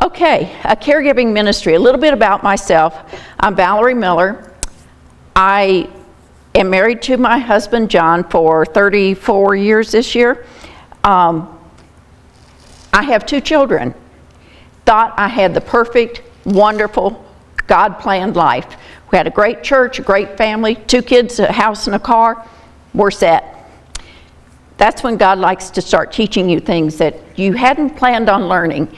Okay, a caregiving ministry. A little bit about myself. I'm Valerie Miller. I am married to my husband, John, for 34 years this year. I have 2 children. Thought I had the perfect, wonderful, God-planned life. We had a great church, a great family, 2 kids, a house and a car. We're set. That's when God likes to start teaching you things that you hadn't planned on learning.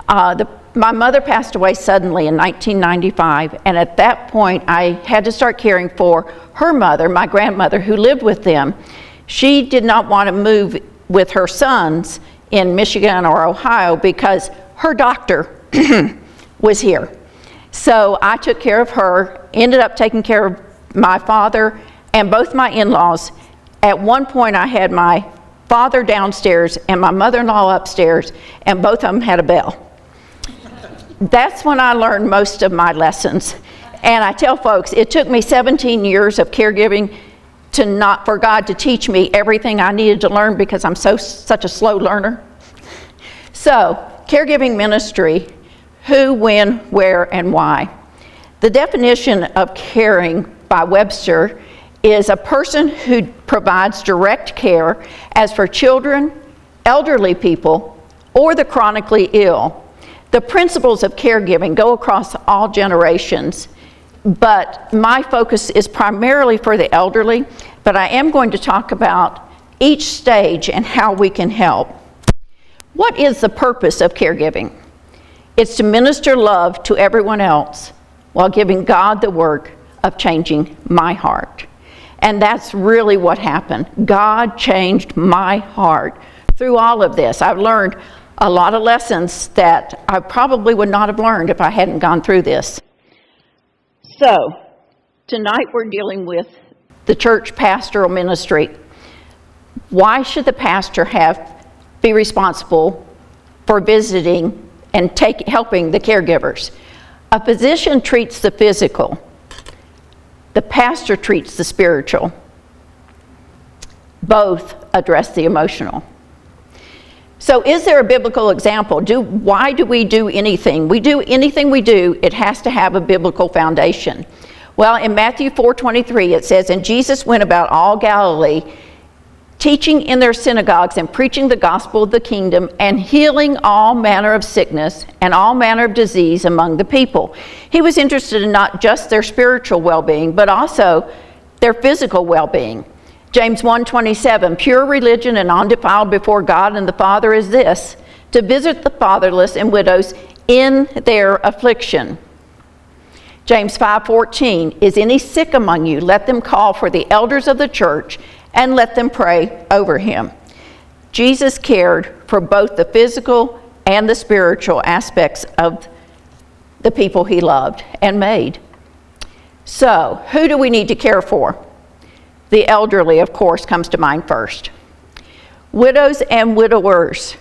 My mother passed away suddenly in 1995, and at that point I had to start caring for her mother, my grandmother, who lived with them. She did not want to move with her sons in Michigan or Ohio because her doctor was here. So I took care of her, ended up taking care of my father and both my in-laws. At one point I had my father downstairs and my mother-in-law upstairs, and both of them had a bell. That's when I learned most of my lessons. And I tell folks, it took me 17 years of caregiving for God to teach me everything I needed to learn because I'm such a slow learner. So, caregiving ministry, who, when, where, and why. The definition of caring by Webster is a person who provides direct care as for children, elderly people, or the chronically ill. The principles of caregiving go across all generations, but my focus is primarily for the elderly, but I am going to talk about each stage and how we can help. What is the purpose of caregiving? It's to minister love to everyone else while giving God the work of changing my heart. And that's really what happened. God changed my heart through all of this. I've learned a lot of lessons that I probably would not have learned if I hadn't gone through this. So, tonight we're dealing with the church pastoral ministry. Why should the pastor be responsible for visiting and helping the caregivers? A physician treats the physical. The pastor treats the spiritual. Both address the emotional. So is there a biblical example? Why do we do anything? We do anything we do, it has to have a biblical foundation. Well, in Matthew 4:23 it says, "And Jesus went about all Galilee, teaching in their synagogues and preaching the gospel of the kingdom and healing all manner of sickness and all manner of disease among the people." He was interested in not just their spiritual well-being, but also their physical well-being. James 1:27, "Pure religion and undefiled before God and the Father is this, to visit the fatherless and widows in their affliction." James 5:14, "Is any sick among you? Let them call for the elders of the church and let them pray over him." Jesus cared for both the physical and the spiritual aspects of the people he loved and made. So, who do we need to care for? The elderly, of course, comes to mind first. Widows and widowers,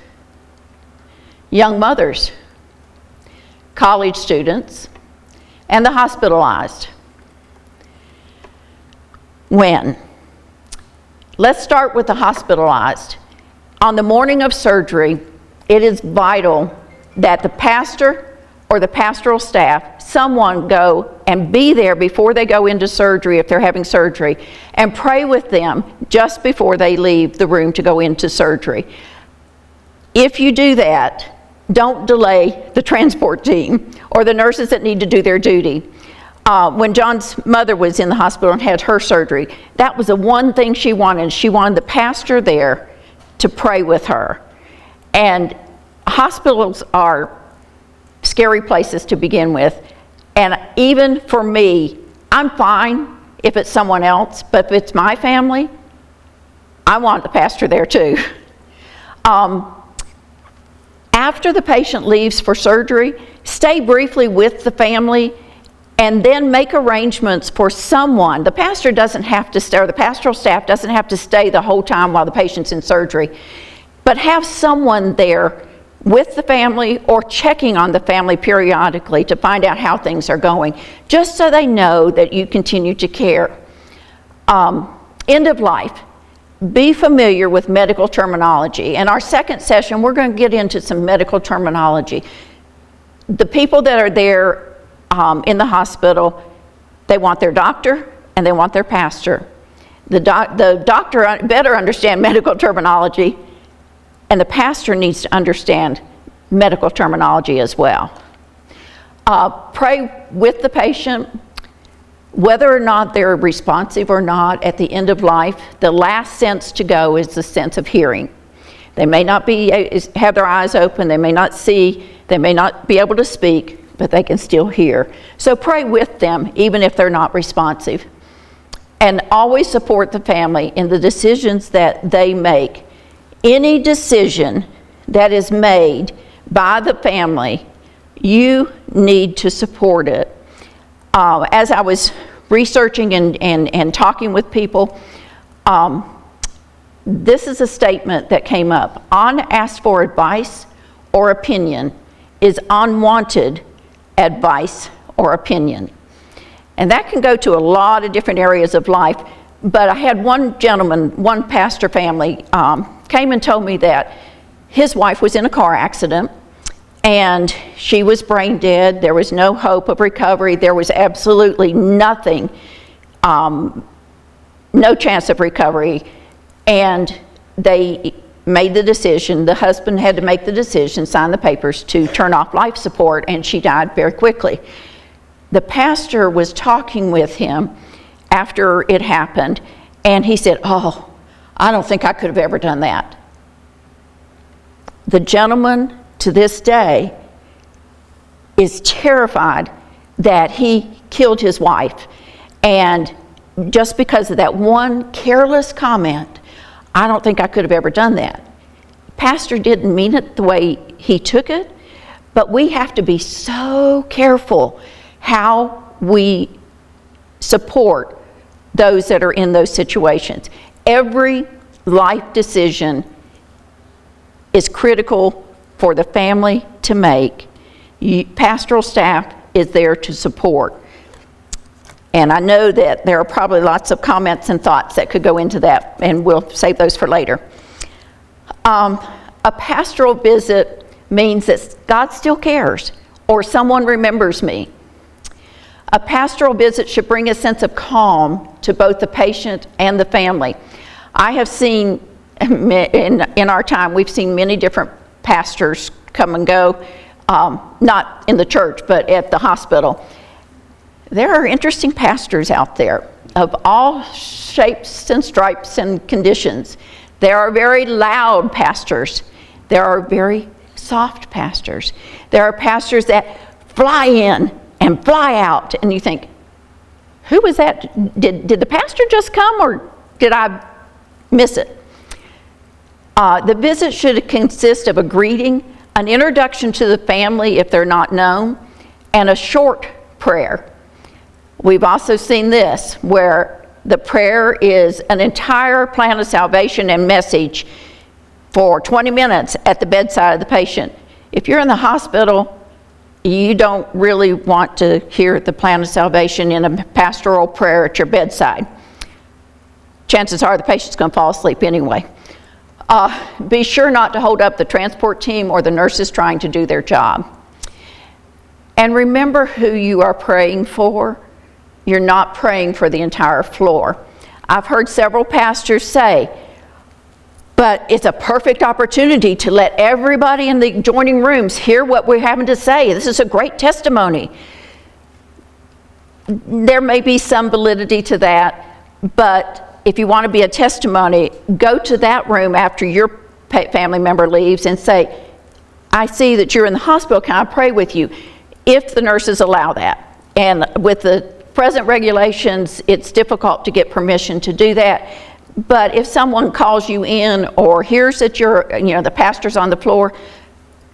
young mothers, college students, and the hospitalized. When? Let's start with the hospitalized. On the morning of surgery, it is vital that the pastor or the pastoral staff, someone go and be there before they go into surgery if they're having surgery, and pray with them just before they leave the room to go into surgery. If you do that, don't delay the transport team or the nurses that need to do their duty. When John's mother was in the hospital and had her surgery, that was the one thing she wanted. She wanted the pastor there to pray with her. And hospitals are scary places to begin with. And even for me, I'm fine if it's someone else, but if it's my family, I want the pastor there too. After the patient leaves for surgery, stay briefly with the family and then make arrangements for someone. The pastor doesn't have to stay, or the pastoral staff doesn't have to stay the whole time while the patient's in surgery, but have someone there with the family or checking on the family periodically to find out how things are going, just so they know that you continue to care. End of life. Be familiar with medical terminology. In our second session, we're going to get into some medical terminology. the people that are there in the hospital, they want their doctor and they want their pastor. The doctor better understand medical terminology, and the pastor needs to understand medical terminology as well. Pray with the patient. Whether or not they're responsive or not at the end of life, the last sense to go is the sense of hearing. They may not have their eyes open, they may not see, they may not be able to speak, but they can still hear. So pray with them, even if they're not responsive. And always support the family in the decisions that they make. Any decision that is made by the family, you need to support it. As I was researching and talking with people, this is a statement that came up. Unasked for advice or opinion is unwanted advice or opinion. And that can go to a lot of different areas of life. But I had one gentleman, one pastor family, came and told me that his wife was in a car accident, and she was brain dead. There was no hope of recovery. There was absolutely nothing, no chance of recovery. And they made the decision, the husband had to make the decision, sign the papers to turn off life support, and she died very quickly. The pastor was talking with him after it happened, and he said, "Oh, I don't think I could have ever done that." The gentleman to this day is terrified that he killed his wife, and just because of that one careless comment, "I don't think I could have ever done that." Pastor didn't mean it the way he took it, but we have to be so careful how we support those that are in those situations. Every life decision is critical for the family to make. Pastoral staff is there to support. And I know that there are probably lots of comments and thoughts that could go into that, and we'll save those for later. A pastoral visit means that God still cares, or someone remembers me. A pastoral visit should bring a sense of calm to both the patient and the family. I have seen, in our time, we've seen many different pastors come and go, not in the church, but at the hospital. There are interesting pastors out there of all shapes and stripes and conditions. There are very loud pastors. There are very soft pastors. There are pastors that fly in and fly out, and you think, who was that? Did the pastor just come, or did I miss it? The visit should consist of a greeting, an introduction to the family if they're not known, and a short prayer. We've also seen this, where the prayer is an entire plan of salvation and message for 20 minutes at the bedside of the patient. If you're in the hospital, you don't really want to hear the plan of salvation in a pastoral prayer at your bedside. Chances are the patient's going to fall asleep anyway. Be sure not to hold up the transport team or the nurses trying to do their job. And remember who you are praying for. You're not praying for the entire floor. I've heard several pastors say, but it's a perfect opportunity to let everybody in the adjoining rooms hear what we're having to say. This is a great testimony. There may be some validity to that, but if you want to be a testimony, go to that room after your family member leaves and say, I see that you're in the hospital, can I pray with you? If the nurses allow that. And with the present regulations, it's difficult to get permission to do that. But if someone calls you in or hears that the pastor's on the floor,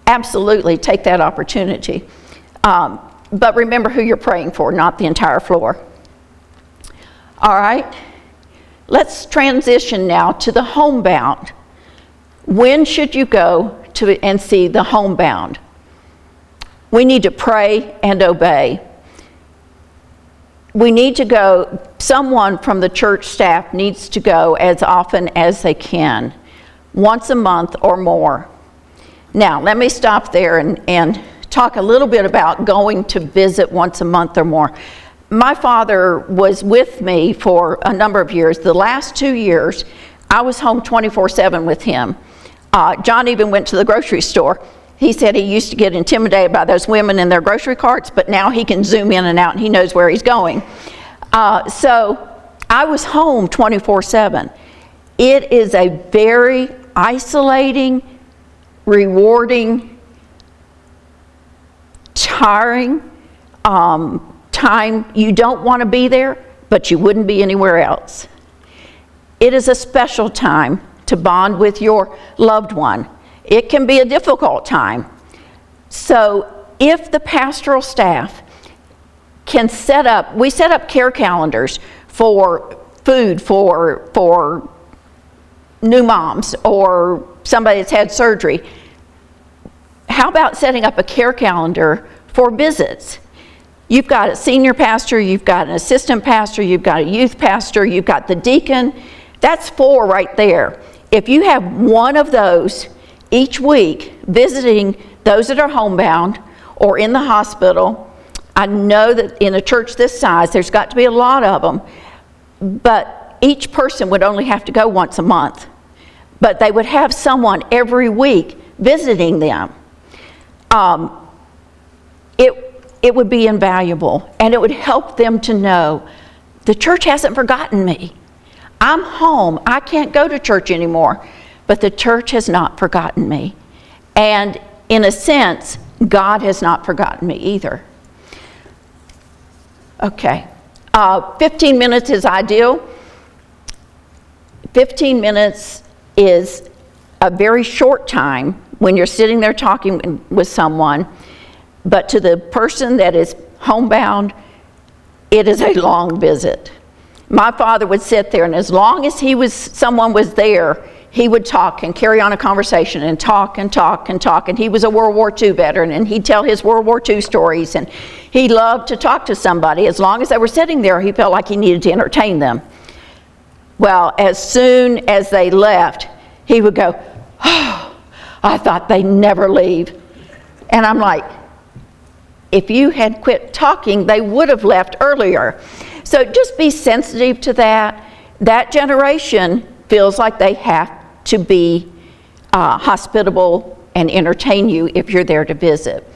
absolutely take that opportunity. But remember who you're praying for, not the entire floor. All right, let's transition now to the homebound. When should you go to and see the homebound? We need to pray and obey. We need to go, someone from the church staff needs to go as often as they can, once a month or more. Now, let me stop there and talk a little bit about going to visit once a month or more. My father was with me for a number of years. The last 2 years, I was home 24/7 with him. John even went to the grocery store. He said he used to get intimidated by those women in their grocery carts, but now he can zoom in and out and he knows where he's going. So I was home 24/7. It is a very isolating, rewarding, tiring time. You don't want to be there, but you wouldn't be anywhere else. It is a special time to bond with your loved one. It can be a difficult time. So if the pastoral staff can we set up care calendars for food for new moms or somebody that's had surgery. How about setting up a care calendar for visits? You've got a senior pastor, you've got an assistant pastor, you've got a youth pastor, you've got the deacon. That's 4 right there. If you have one of those each week visiting those that are homebound or in the hospital, I know that in a church this size, there's got to be a lot of them, but each person would only have to go once a month. But they would have someone every week visiting them. It would be invaluable, and it would help them to know the church hasn't forgotten me. I'm home. I can't go to church anymore, but the church has not forgotten me. And in a sense, God has not forgotten me either. Okay, 15 minutes is ideal. 15 minutes is a very short time when you're sitting there talking with someone, but to the person that is homebound, it is a long visit. My father would sit there, and as long as someone was there, he would talk and carry on a conversation and talk and talk and talk. And he was a World War II veteran, and he'd tell his World War II stories, and he loved to talk to somebody. As long as they were sitting there, he felt like he needed to entertain them. Well, as soon as they left, he would go, "Oh, I thought they'd never leave." And I'm like, if you had quit talking, they would have left earlier. So just be sensitive to that. That generation feels like they have to be hospitable and entertain you if you're there to visit.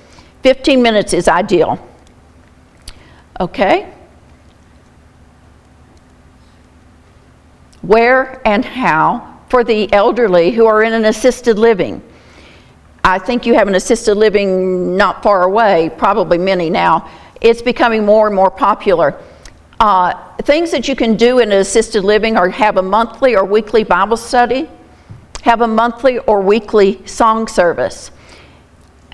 15 minutes is ideal. Okay? Where and how for the elderly who are in an assisted living? I think you have an assisted living not far away, probably many now. It's becoming more and more popular. Things that you can do in an assisted living are have a monthly or weekly Bible study, have a monthly or weekly song service.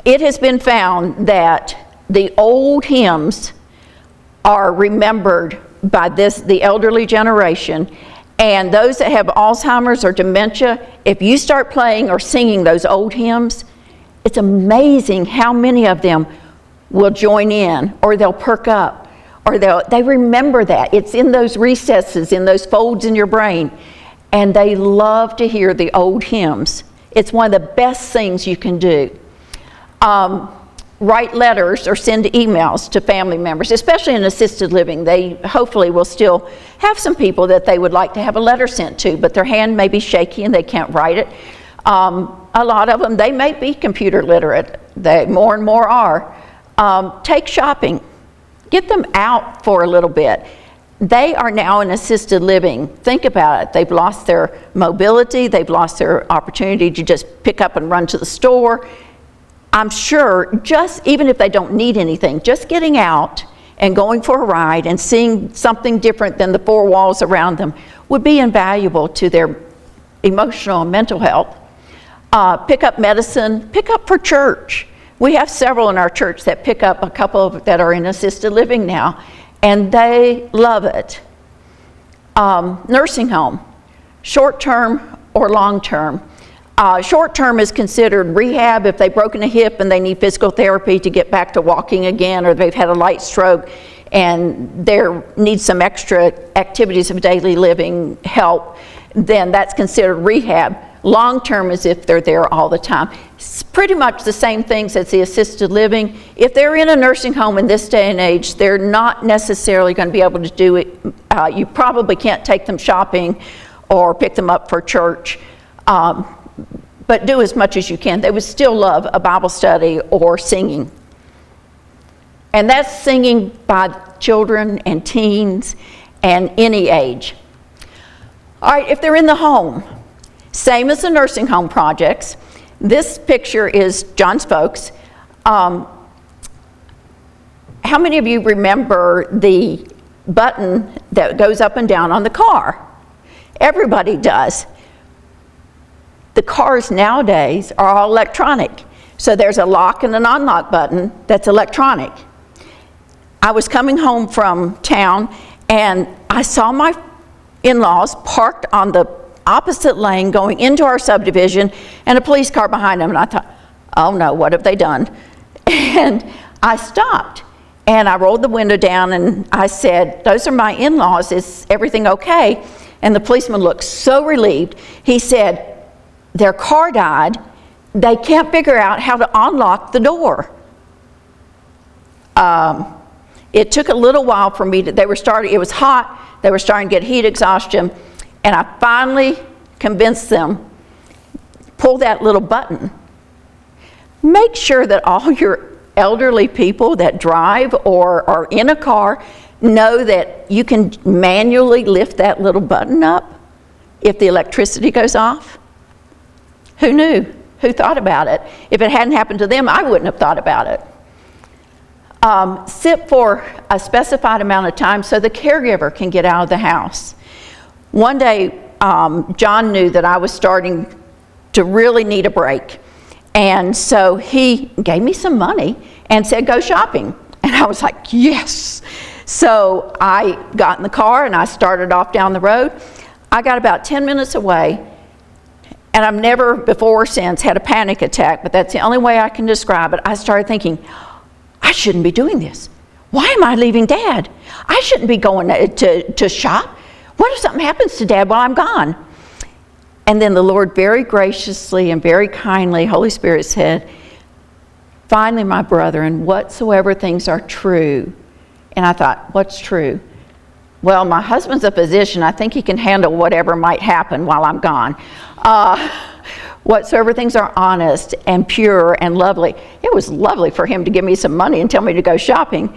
It has been found that the old hymns are remembered by the elderly generation, and those that have Alzheimer's or dementia, if you start playing or singing those old hymns, it's amazing how many of them will join in, or they'll perk up, or they remember that. It's in those recesses, in those folds in your brain, and they love to hear the old hymns. It's one of the best things you can do. Write letters or send emails to family members, especially in assisted living. They hopefully will still have some people that they would like to have a letter sent to, but their hand may be shaky and they can't write it. A lot of them, they may be computer literate. They more and more are. Take shopping. Get them out for a little bit. They are now in assisted living. Think about it. They've lost their mobility. They've lost their opportunity to just pick up and run to the store. I'm sure even if they don't need anything, just getting out and going for a ride and seeing something different than the 4 walls around them would be invaluable to their emotional and mental health. Pick up medicine, pick up for church. We have several in our church that pick up a couple that are in assisted living now, and they love it. Nursing home, short-term or long-term. Short-term is considered rehab if they've broken a hip and they need physical therapy to get back to walking again, or they've had a light stroke and there needs some extra activities of daily living help, then that's considered rehab. Long-term is if they're there all the time. It's pretty much the same things as the assisted living. If they're in a nursing home in this day and age, they're not necessarily going to be able to do it. You probably can't take them shopping or pick them up for church, but do as much as you can. They would still love a Bible study or singing. And that's singing by children and teens and any age. All right, if they're in the home, same as the nursing home projects. This picture is John Spokes. How many of you remember the button that goes up and down on the car? Everybody does. The cars nowadays are all electronic. So there's a lock and an unlock button that's electronic. I was coming home from town and I saw my in-laws parked on the opposite lane going into our subdivision and a police car behind them, and I thought, oh no, what have they done? And I stopped and I rolled the window down and I said, those are my in-laws, is everything okay? And the policeman looked so relieved. He said, their car died, they can't figure out how to unlock the door. It took a little while for me to, it was hot, they were starting to get heat exhaustion, and I finally convinced them, pull that little button. Make sure that all your elderly people that drive or are in a car know that you can manually lift that little button up if the electricity goes off. Who knew? Who thought about it? If it hadn't happened to them, I wouldn't have thought about it. Sit for a specified amount of time so the caregiver can get out of the house. One day, John knew that I was starting to really need a break. And so he gave me some money and said, go shopping. And I was like, yes. So I got in the car and I started off down the road. I got about 10 minutes away, and I've never before or since had a panic attack, but that's the only way I can describe it. I started thinking, I shouldn't be doing this. Why am I leaving Dad? I shouldn't be going to shop. What if something happens to Dad while I'm gone? And then the Lord very graciously and very kindly, Holy Spirit said, finally, my brethren, whatsoever things are true. And I thought, what's true? Well, my husband's a physician. I think he can handle whatever might happen while I'm gone. Whatsoever things are honest and pure and lovely. It was lovely for him to give me some money and tell me to go shopping.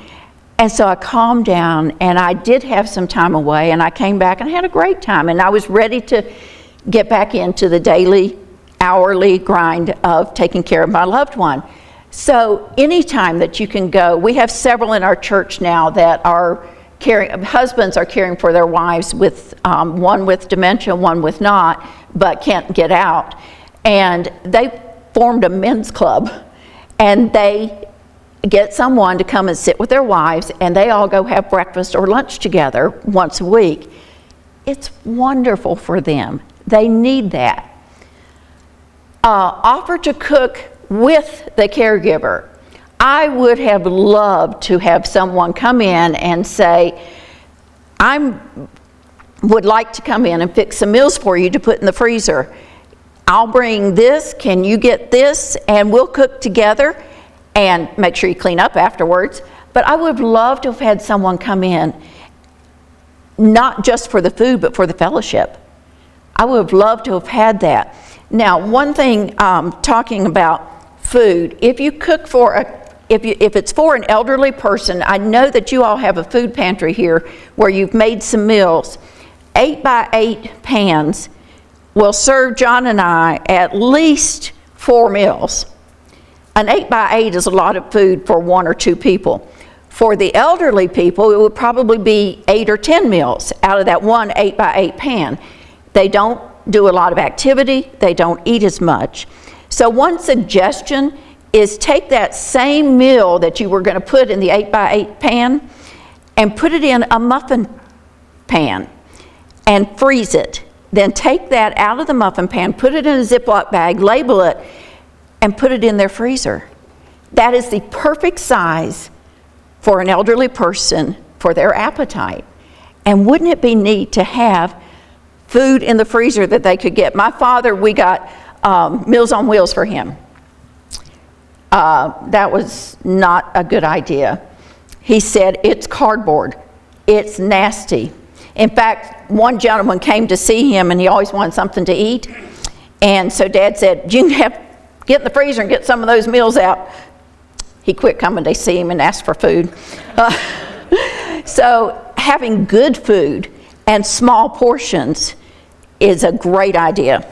And so I calmed down, and I did have some time away, and I came back and had a great time. And I was ready to get back into the daily, hourly grind of taking care of my loved one. So anytime that you can go, we have several in our church now that are husbands are caring for their wives with one with dementia, one with not, but can't get out. And they formed a men's club, and they get someone to come and sit with their wives, and they all go have breakfast or lunch together once a week. It's wonderful for them. They need that. Offer to cook with the caregiver. I would have loved to have someone come in and say, I would like to come in and fix some meals for you to put in the freezer. I'll bring this, can you get this, and we'll cook together, and make sure you clean up afterwards. But I would have loved to have had someone come in, not just for the food, but for the fellowship. I would have loved to have had that. Now, one thing, talking about food, if you cook for if it's for an elderly person, I know that you all have a food pantry here where you've made some meals. 8x8 pans will serve John and I at least 4 meals. An 8x8 is a lot of food for 1 or 2 people. For the elderly people, it would probably be 8 or 10 meals out of that one 8x8 pan. They don't do a lot of activity, they don't eat as much. So one suggestion is take that same meal that you were going to put in the 8x8 pan and put it in a muffin pan and freeze it. Then take that out of the muffin pan, put it in a Ziploc bag, label it, and put it in their freezer. That is the perfect size for an elderly person for their appetite. And wouldn't it be neat to have food in the freezer that they could get. My father, we got Meals on Wheels for him. That was not a good idea. He said, it's cardboard. It's nasty. In fact, one gentleman came to see him, and he always wanted something to eat. And so Dad said, you can get in the freezer and get some of those meals out. He quit coming to see him and asked for food. So having good food and small portions is a great idea.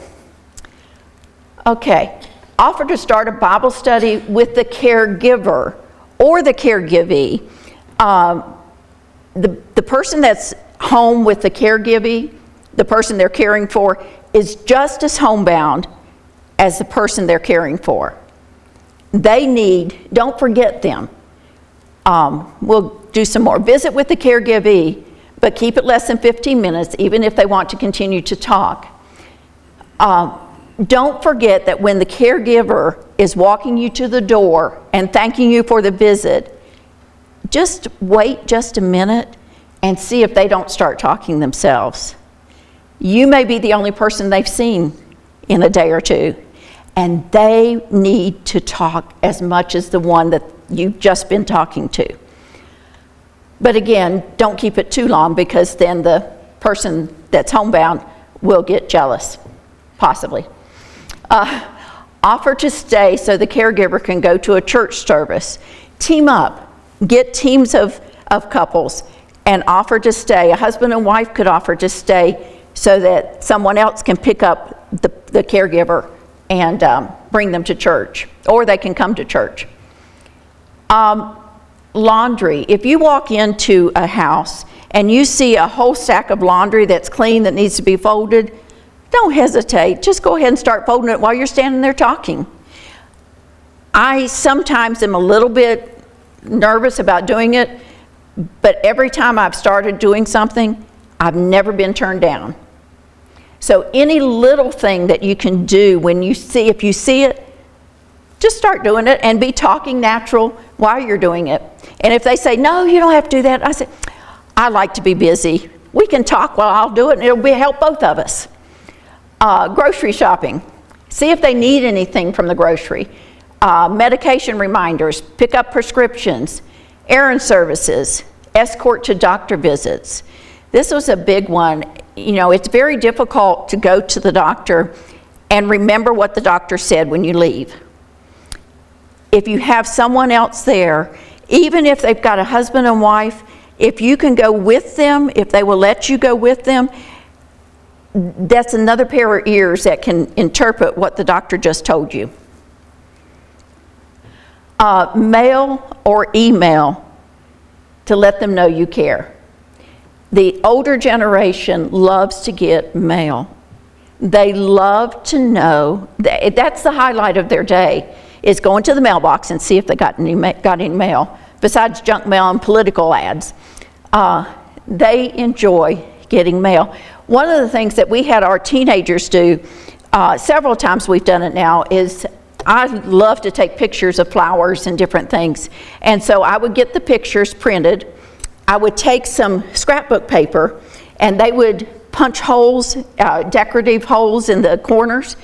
Okay, offer to start a Bible study with the caregiver or the caregivee. The person that's home with the caregiving, the person they're caring for, is just as homebound as the person they're caring for. Don't forget them. We'll do some more. Visit with the caregivee, but keep it less than 15 minutes, even if they want to continue to talk. Don't forget that when the caregiver is walking you to the door and thanking you for the visit, just wait just a minute and see if they don't start talking themselves. You may be the only person they've seen in a day or two, and they need to talk as much as the one that you've just been talking to. But again, don't keep it too long, because then the person that's homebound will get jealous, possibly. Offer to stay so the caregiver can go to a church service. Team up. Get teams of couples and offer to stay. A husband and wife could offer to stay so that someone else can pick up the caregiver and bring them to church, or they can come to church. Laundry. If you walk into a house and you see a whole stack of laundry that's clean that needs to be folded, don't hesitate. Just go ahead and start folding it while you're standing there talking. I sometimes am a little bit nervous about doing it, but every time I've started doing something, I've never been turned down. So any little thing that you can do if you see it, just start doing it and be talking natural while you're doing it. And if they say, no, you don't have to do that, I say, I like to be busy. We can talk while I'll do it, and it'll help both of us. Grocery shopping. See if they need anything from the grocery. Medication reminders, pick up prescriptions, errand services, escort to doctor visits. This was a big one. You know, it's very difficult to go to the doctor and remember what the doctor said when you leave. If you have someone else there, even if they've got a husband and wife, if you can go with them, if they will let you go with them, that's another pair of ears that can interpret what the doctor just told you. Mail or email to let them know you care. The older generation loves to get mail. They love to know, that's the highlight of their day, is going to the mailbox and see if they got any mail, besides junk mail and political ads. They enjoy getting mail. One of the things that we had our teenagers do, several times we've done it now, is I love to take pictures of flowers and different things. And so I would get the pictures printed. I would take some scrapbook paper, and they would punch holes, decorative holes in the corners,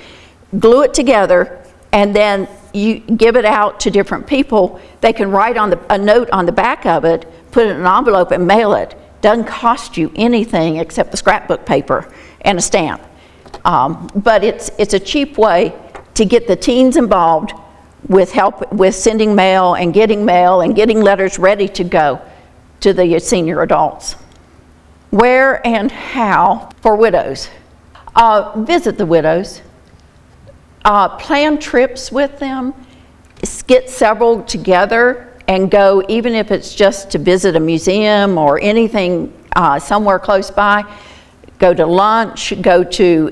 glue it together, and then you give it out to different people. They can write a note on the back of it, put it in an envelope, and mail it. Doesn't cost you anything except the scrapbook paper and a stamp. But it's a cheap way to get the teens involved with help with sending mail and getting letters ready to go to the senior adults. Where and how for widows. Visit the widows. Plan trips with them. Get several together and go, even if it's just to visit a museum or anything somewhere close by. Go to lunch, go to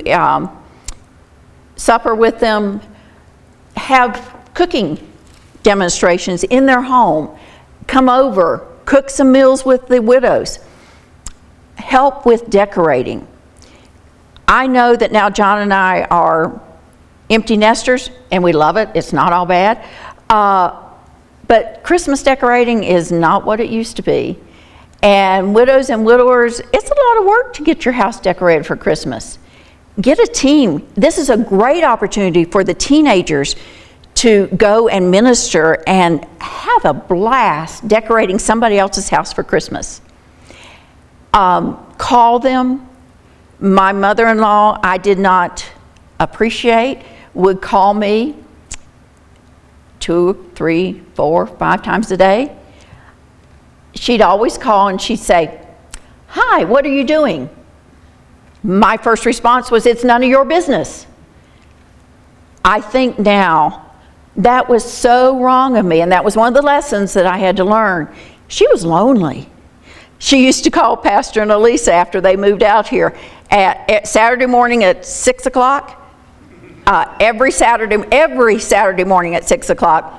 supper with them. Have cooking demonstrations in their home. Come over, cook some meals with the widows. Help with decorating. I know that now John and I are empty nesters, and we love it. It's not all bad. But Christmas decorating is not what it used to be. and widows and widowers, it's a lot of work to get your house decorated for Christmas. Get a team. This is a great opportunity for the teenagers to go and minister and have a blast decorating somebody else's house for Christmas. Call them. My mother-in-law, I did not appreciate, would call me 2, 3, 4, 5 times a day. She'd always call and she'd say, "Hi, what are you doing?" My first response was, "It's none of your business." I think now, that was so wrong of me, and that was one of the lessons that I had to learn. She was lonely. She used to call Pastor and Elisa after they moved out here at Saturday morning at 6 o'clock. Every Saturday morning at 6 o'clock.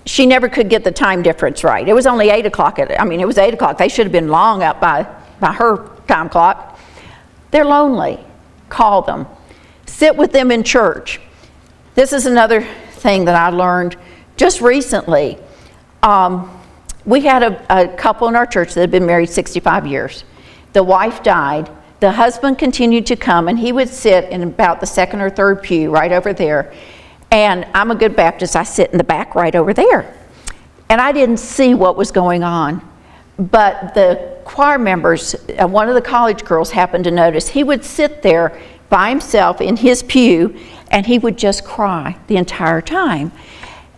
She never could get the time difference right. It was only 8 o'clock. It was 8 o'clock. They should have been long up by her time clock. They're lonely. Call them. Sit with them in church. This is another thing that I learned just recently. We had a couple in our church that had been married 65 years. The wife died. The husband continued to come, and he would sit in about the second or third pew right over there. And I'm a good Baptist. I sit in the back right over there. And I didn't see what was going on. But the choir members, one of the college girls happened to notice. He would sit there by himself in his pew, and he would just cry the entire time.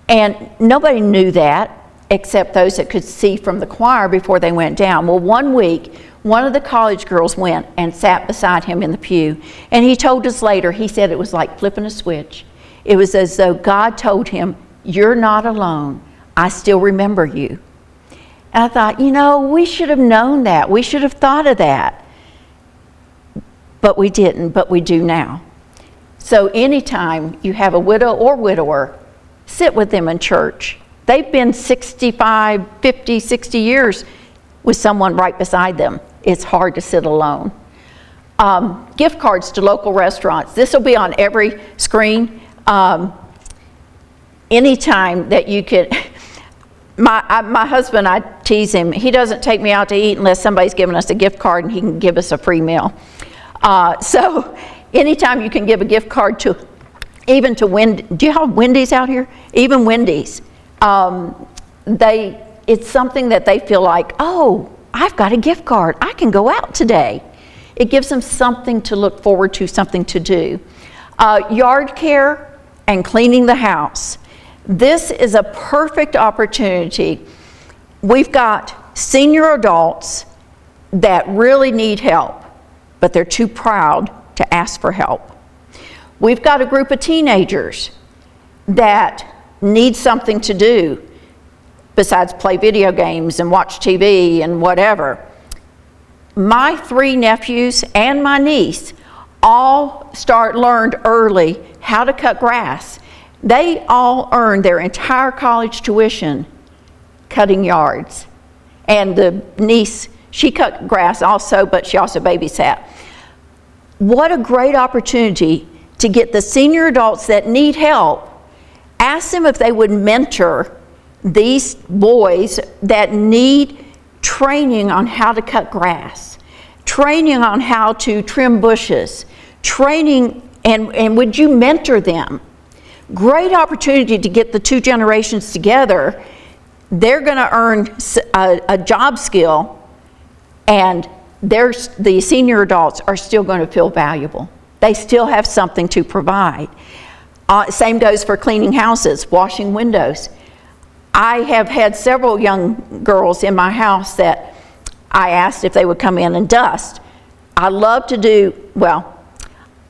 And nobody knew that except those that could see from the choir before they went down. Well, one week, one of the college girls went and sat beside him in the pew. And he told us later, he said it was like flipping a switch. It was as though God told him, "You're not alone. I still remember you." And I thought, we should have known that. We should have thought of that. But we didn't, but we do now. So anytime you have a widow or widower, sit with them in church. They've been 65, 50, 60 years with someone right beside them. It's hard to sit alone. Gift cards to local restaurants. This will be on every screen. Anytime that you could, my husband, I tease him, he doesn't take me out to eat unless somebody's giving us a gift card and he can give us a free meal. So anytime you can give a gift card to, even to do you have Wendy's out here? Even Wendy's. It's something that they feel like, oh, I've got a gift card. I can go out today. It gives them something to look forward to, something to do. Yard care and cleaning the house. This is a perfect opportunity. We've got senior adults that really need help, but they're too proud to ask for help. We've got a group of teenagers that need something to do besides play video games and watch TV and whatever. My 3 nephews and my niece all learned early how to cut grass. They all earned their entire college tuition cutting yards. And the niece, she cut grass also, but she also babysat. What a great opportunity to get the senior adults that need help. Ask them if they would mentor these boys that need training on how to cut grass, training on how to trim bushes, training, and would you mentor them? Great opportunity to get the 2 generations together. They're going to earn a job skill, and the senior adults are still going to feel valuable. They still have something to provide. Same goes for cleaning houses, washing windows. I have had several young girls in my house that I asked if they would come in and dust. I love to do,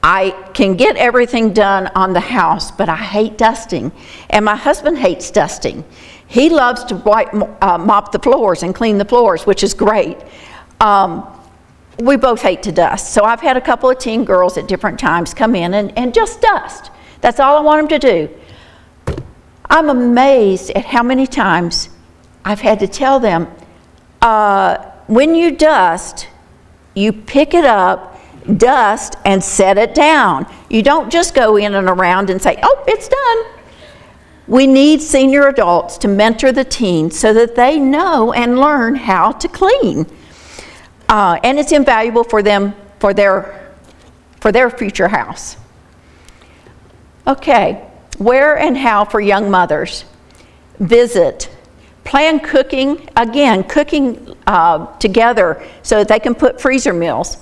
I can get everything done on the house, but I hate dusting. And my husband hates dusting. He loves to mop the floors and clean the floors, which is great. We both hate to dust. So I've had a couple of teen girls at different times come in and just dust. That's all I want them to do. I'm amazed at how many times I've had to tell them, when you dust, you pick it up, dust, and set it down. You don't just go in and around and say, oh, it's done. We need senior adults to mentor the teens so that they know and learn how to clean. And it's invaluable for them, for their future house. Okay, where and how for young mothers? Visit. Plan cooking, again, cooking together so that they can put freezer meals.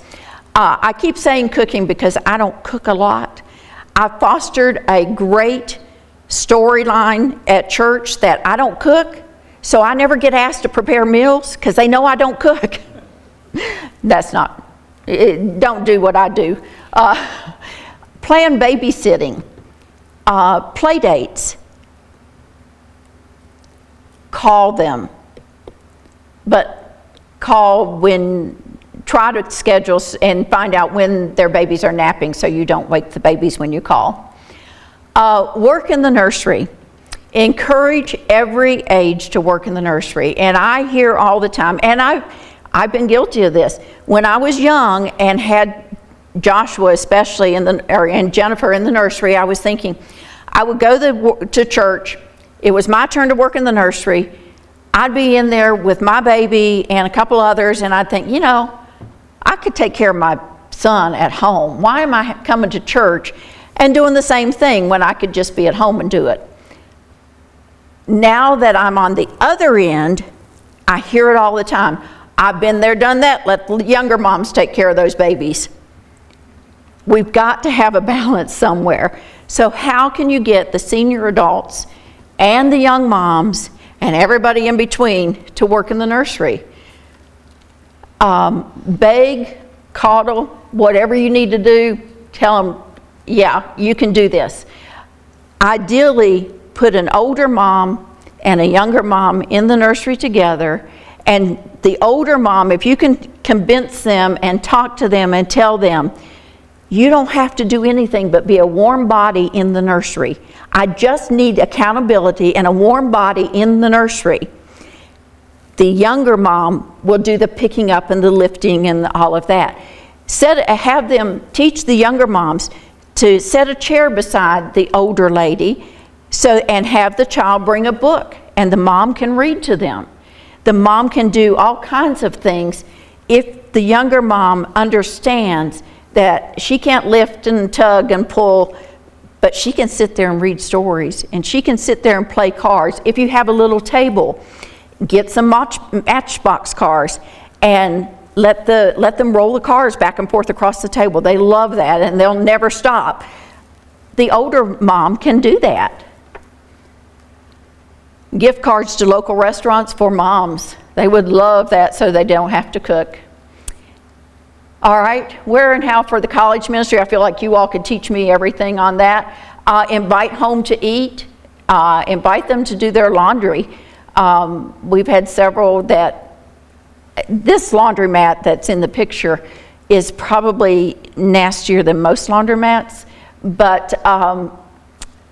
I keep saying cooking because I don't cook a lot. I fostered a great storyline at church that I don't cook, so I never get asked to prepare meals because they know I don't cook. That's not, don't do what I do. Plan babysitting, play dates. Call them, but try to schedule and find out when their babies are napping so you don't wake the babies when you call. Work in the nursery. Encourage every age to work in the nursery. And I hear all the time, and I've been guilty of this. When I was young and had Joshua especially and Jennifer in the nursery, I was thinking I would go to church. It was my turn to work in the nursery. I'd be in there with my baby and a couple others, and I'd think, I could take care of my son at home. Why am I coming to church and doing the same thing when I could just be at home and do it? Now that I'm on the other end, I hear it all the time. I've been there, done that. Let the younger moms take care of those babies. We've got to have a balance somewhere. So how can you get the senior adults and the young moms and everybody in between to work in the nursery? Beg, coddle, whatever you need to do, tell them, yeah, you can do this. Ideally, put an older mom and a younger mom in the nursery together, and the older mom, if you can convince them and talk to them and tell them, you don't have to do anything but be a warm body in the nursery. I just need accountability and a warm body in the nursery. The younger mom will do the picking up and the lifting and all of that. Have them teach the younger moms to set a chair beside the older lady and have the child bring a book, and the mom can read to them. The mom can do all kinds of things if the younger mom understands that she can't lift and tug and pull, but she can sit there and read stories, and she can sit there and play cards. If you have a little table, get some matchbox cars and let them roll the cars back and forth across the table. They love that, and they'll never stop. The older mom can do that. Gift cards to local restaurants for moms. They would love that so they don't have to cook. All right, where and how for the college ministry? I feel like you all could teach me everything on that. Invite home to eat. Invite them to do their laundry. We've had several this laundromat that's in the picture is probably nastier than most laundromats, but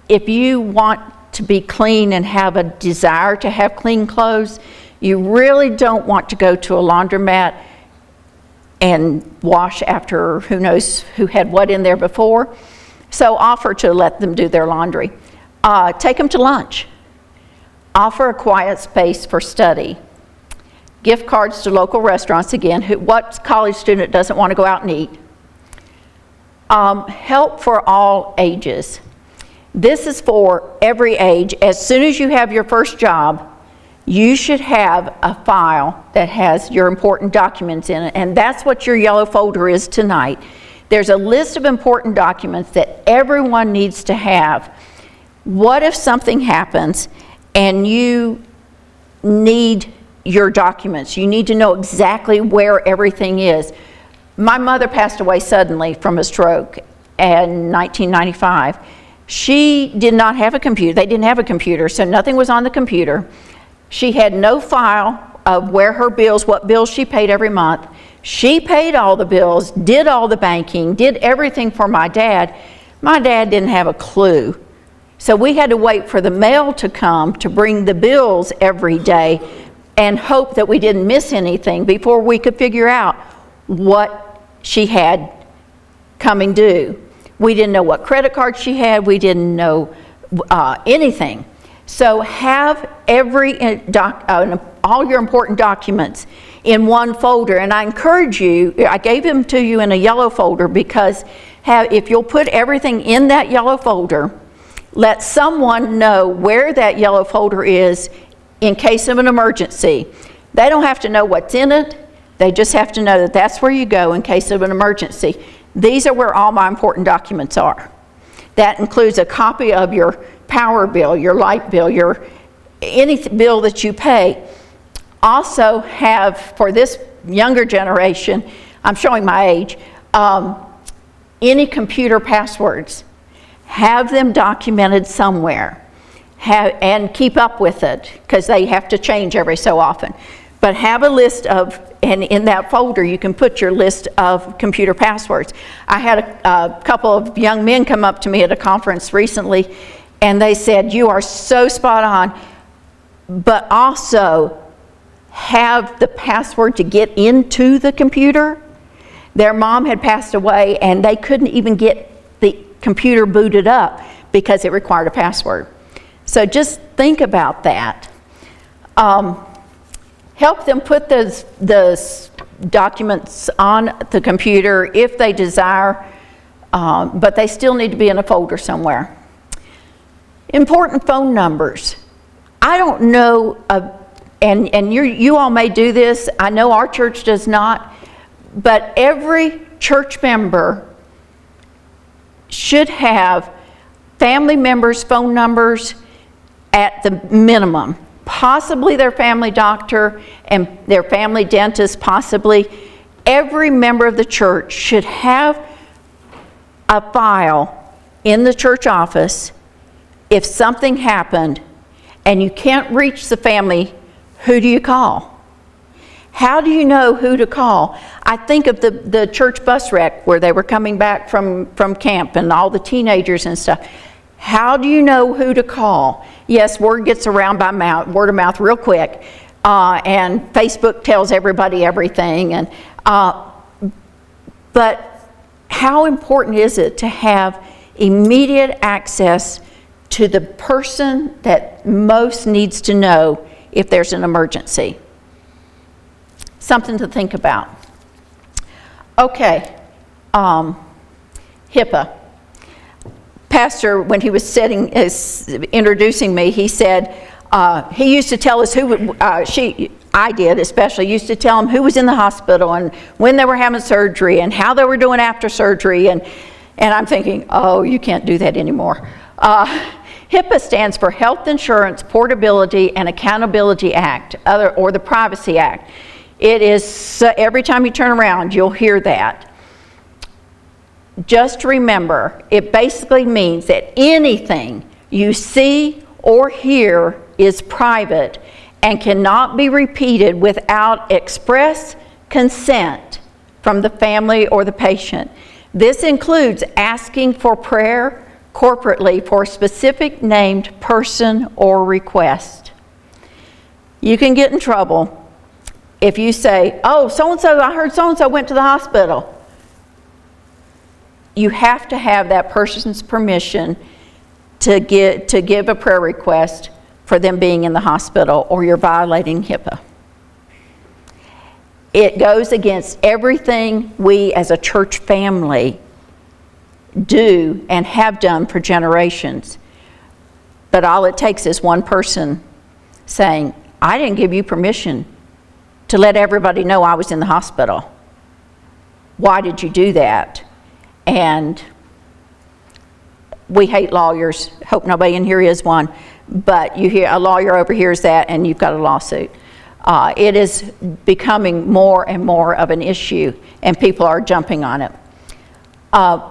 if you want to be clean and have a desire to have clean clothes, you really don't want to go to a laundromat and wash after who knows who had what in there before. So offer to let them do their laundry. Take them to lunch. Offer a quiet space for study. Gift cards to local restaurants. Again, what college student doesn't want to go out and eat? Help for all ages. This is for every age. As soon as you have your first job, you should have a file that has your important documents in it, and that's what your yellow folder is tonight. There's a list of important documents that everyone needs to have. What if something happens and you need your documents? You need to know exactly where everything is. My mother passed away suddenly from a stroke in 1995. She did not have a computer. They didn't have a computer, so nothing was on the computer. She had no file of where her bills, what bills she paid every month. She paid all the bills, did all the banking, did everything for my dad. My dad didn't have a clue. So we had to wait for the mail to come to bring the bills every day and hope that we didn't miss anything before we could figure out what she had coming due. We didn't know what credit card she had. We didn't know anything. So have all your important documents in one folder. And I encourage you, I gave them to you in a yellow folder because if you'll put everything in that yellow folder, let someone know where that yellow folder is in case of an emergency. They don't have to know what's in it. They just have to know that that's where you go in case of an emergency. These are where all my important documents are. That includes a copy of your power bill, your light bill, any bill that you pay. Also have, for this younger generation, I'm showing my age, any computer passwords. Have them documented somewhere. And keep up with it, because they have to change every so often. But have a list of, and in that folder you can put your list of computer passwords. I had a couple of young men come up to me at a conference recently, and they said, "You are so spot on, but also have the password to get into the computer." Their mom had passed away, and they couldn't even get the computer booted up because it required a password. So just think about that. Help them put those documents on the computer if they desire, but they still need to be in a folder somewhere. Important phone numbers. I don't know, and you all may do this, I know our church does not, but every church member should have family members' phone numbers at the minimum. Possibly their family doctor and their family dentist, possibly. Every member of the church should have a file in the church office. If something happened and you can't reach the family, who do you call? How do you know who to call? I think of the church bus wreck where they were coming back from camp and all the teenagers and stuff. How do you know who to call? Yes, word gets around by word of mouth real quick, and Facebook tells everybody everything. But how important is it to have immediate access to the person that most needs to know if there's an emergency? Something to think about. Okay, HIPAA. Pastor, when he was introducing me, he said he used to tell us I did especially, used to tell him who was in the hospital and when they were having surgery and how they were doing after surgery. And I'm thinking, oh, you can't do that anymore. HIPAA stands for Health Insurance Portability and Accountability Act, or the Privacy Act. It is, every time you turn around, you'll hear that. Just remember, it basically means that anything you see or hear is private and cannot be repeated without express consent from the family or the patient. This includes asking for prayer corporately for a specific named person or request. You can get in trouble if you say, "Oh, so-and-so, I heard so-and-so went to the hospital." You have to have that person's permission to give a prayer request for them being in the hospital, or you're violating HIPAA. It goes against everything we as a church family do and have done for generations. But all it takes is one person saying, "I didn't give you permission to let everybody know I was in the hospital. Why did you do that?" And we hate lawyers. Hope nobody in here is one. But you hear a lawyer overhears that and you've got a lawsuit. It is becoming more and more of an issue, and people are jumping on it.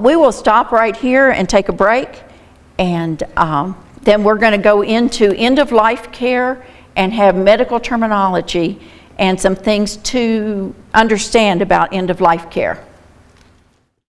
We will stop right here and take a break, and then we're going to go into end-of-life care and have medical terminology and some things to understand about end-of-life care.